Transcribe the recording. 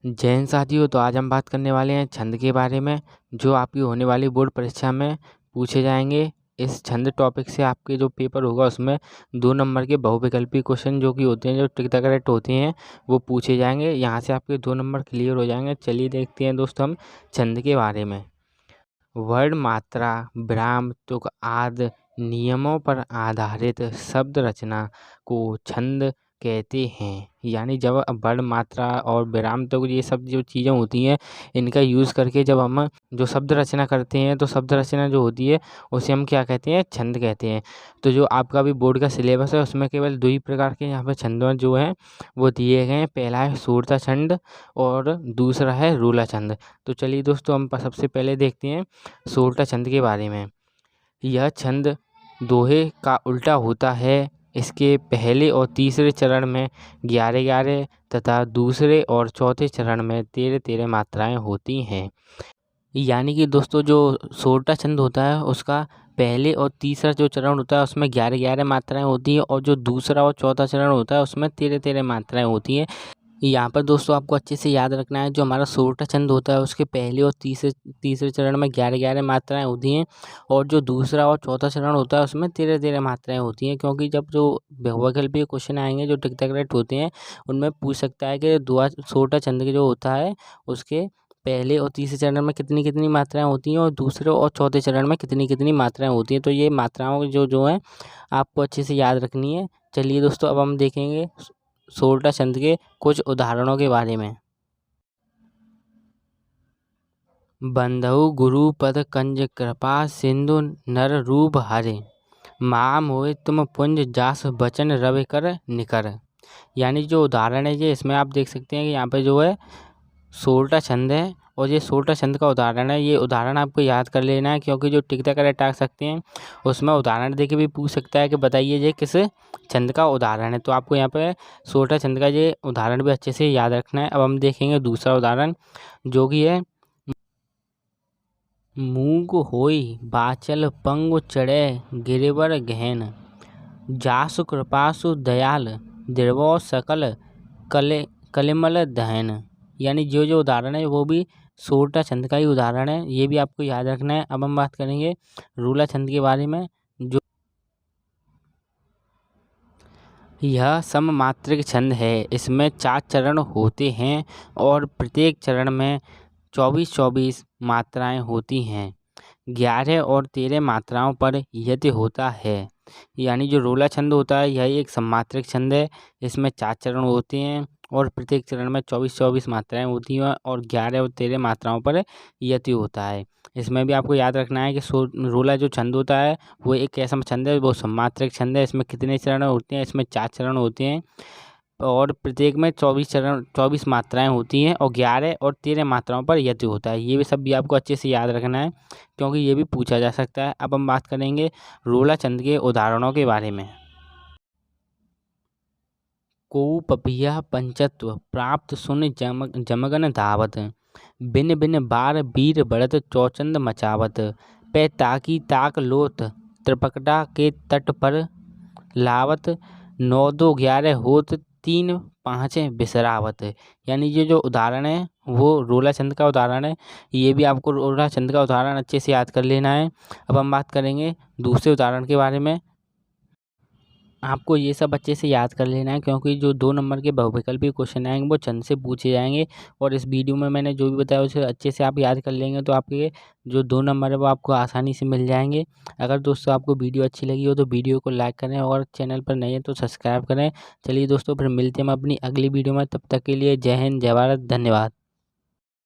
जय हिंद साथियों। तो आज हम बात करने वाले हैं छंद के बारे में, जो आपकी होने वाली बोर्ड परीक्षा में पूछे जाएंगे। इस छंद टॉपिक से आपके जो पेपर होगा उसमें 2 नंबर के बहुविकल्पी क्वेश्चन जो कि होते हैं, जो टिक द करेक्ट होते हैं, वो पूछे जाएंगे। यहाँ से आपके 2 नंबर क्लियर हो जाएंगे। चलिए देखते हैं दोस्तों हम छंद के बारे में। वर्ण, मात्रा, विराम, तुक आदि नियमों पर आधारित शब्द रचना को छंद कहते हैं। यानी जब वर्ण, मात्रा और विराम, तुक ये सब जो चीज़ें होती हैं, इनका यूज़ करके जब हम जो शब्द रचना करते हैं, तो शब्द रचना जो होती है उसे हम क्या कहते हैं? छंद कहते हैं। तो जो आपका भी बोर्ड का सिलेबस है उसमें केवल 2 ही प्रकार के यहाँ पे छंद जो हैं वो दिए गए हैं। पहला है सूरता छंद और दूसरा है रूला छंद। तो चलिए दोस्तों हम सबसे पहले देखते हैं सूरता छंद के बारे में। यह छंद दोहे का उल्टा होता है। इसके पहले और तीसरे चरण में 11-11 तथा दूसरे और चौथे चरण में 13-13 मात्राएं होती हैं। यानी कि दोस्तों जो सोरठा छंद होता है उसका पहले और तीसरा जो चरण होता है उसमें 11-11 मात्राएं होती हैं, और जो दूसरा और चौथा चरण होता है उसमें 13-13 मात्राएं होती हैं। यहाँ पर दोस्तों आपको अच्छे से याद रखना है, जो हमारा सोरठा छंद होता है उसके पहले और तीसरे चरण में 11-11 मात्राएं होती हैं, और जो दूसरा और चौथा चरण होता है उसमें 13-13 मात्राएं होती हैं। क्योंकि जब जो बहुविकल्पीय क्वेश्चन आएंगे जो टिक द करेक्ट होते हैं, उनमें पूछ सकता है कि सोरठा छंद के जो होता है उसके पहले और तीसरे चरण में कितनी कितनी मात्राएं होती हैं, और दूसरे और चौथे चरण में कितनी कितनी मात्राएं होती हैं। तो ये मात्राओं जो जो हैं आपको अच्छे से याद रखनी है। चलिए दोस्तों अब हम देखेंगे सोरठा छंद के कुछ उदाहरणों के बारे में। बंधु गुरु पद कंज कृपा सिंधु नर रूप हरे, माम होए तुम पुंज जास बचन रवि कर निकर। यानी जो उदाहरण है ये इसमें आप देख सकते हैं कि यहाँ पे जो है सोरठा छंद है, और ये सोरठा छंद का उदाहरण है। ये उदाहरण आपको याद कर लेना है, क्योंकि जो टिक द करेक्ट आ सकते हैं उसमें उदाहरण देके भी पूछ सकता है कि बताइए ये किस छंद का उदाहरण है। तो आपको यहाँ पे सोरठा छंद का ये उदाहरण भी अच्छे से याद रखना है। अब हम देखेंगे दूसरा उदाहरण, जो कि है मूंग होई बाचल पंगु चढ़े गिरिवर गहन, जासु कृपासु दयाल दिरवो सकल कलिमल दहन। यानी जो जो उदाहरण है वो भी सोरठा छंद का ही उदाहरण है, ये भी आपको याद रखना है। अब हम बात करेंगे रूला छंद के बारे में। जो यह सममात्रिक छंद है, इसमें 4 चरण होते हैं और प्रत्येक चरण में 24-24 मात्राएं होती हैं। 11 और 13 मात्राओं पर यति होता है। यानी जो रोला छंद होता है यह एक सममात्रिक छंद है। इसमें 4 चरण होते हैं और प्रत्येक चरण में 24-24 मात्राएं होती हैं, और 11 और 13 मात्राओं पर यति होता है। इसमें भी आपको याद रखना है कि रोला जो छंद होता है वो एक ऐसा छंद है, वो सममात्रिक छंद है। इसमें कितने चरण होते हैं? इसमें 4 चरण होते हैं, और प्रत्येक में 24 मात्राएं होती हैं, और 11 और 13 मात्राओं पर यति होता है। ये भी सब भी आपको अच्छे से याद रखना है, क्योंकि ये भी पूछा जा सकता है। अब हम बात करेंगे रोला छंद के उदाहरणों के बारे में। को पपिया पंचत्व प्राप्त सुन जमगन धावत, बिन बिन बार वीर बढ़त चौचंद मचावत, पे ताकी ताक लोथ त्रिपकटा के तट पर लावत, 9-2-11 होत 3-5 बिसरावत। यानी ये जो उदाहरण है वो रोला छंद का उदाहरण है। ये भी आपको रोला छंद का उदाहरण अच्छे से याद कर लेना है। अब हम बात करेंगे दूसरे उदाहरण के बारे में। आपको ये सब अच्छे से याद कर लेना है, क्योंकि जो 2 नंबर के बहुविकल्पी क्वेश्चन आएंगे वो छंद से पूछे जाएंगे। और इस वीडियो में मैंने जो भी बताया उसे अच्छे से आप याद कर लेंगे तो आपके जो 2 नंबर है वो आपको आसानी से मिल जाएंगे। अगर दोस्तों आपको वीडियो अच्छी लगी हो तो वीडियो को लाइक करें, और चैनल पर नए हैं तो सब्सक्राइब करें। चलिए दोस्तों फिर मिलते हैं हम अपनी अगली वीडियो में। तब तक के लिए जय हिंद, जय भारत, धन्यवाद।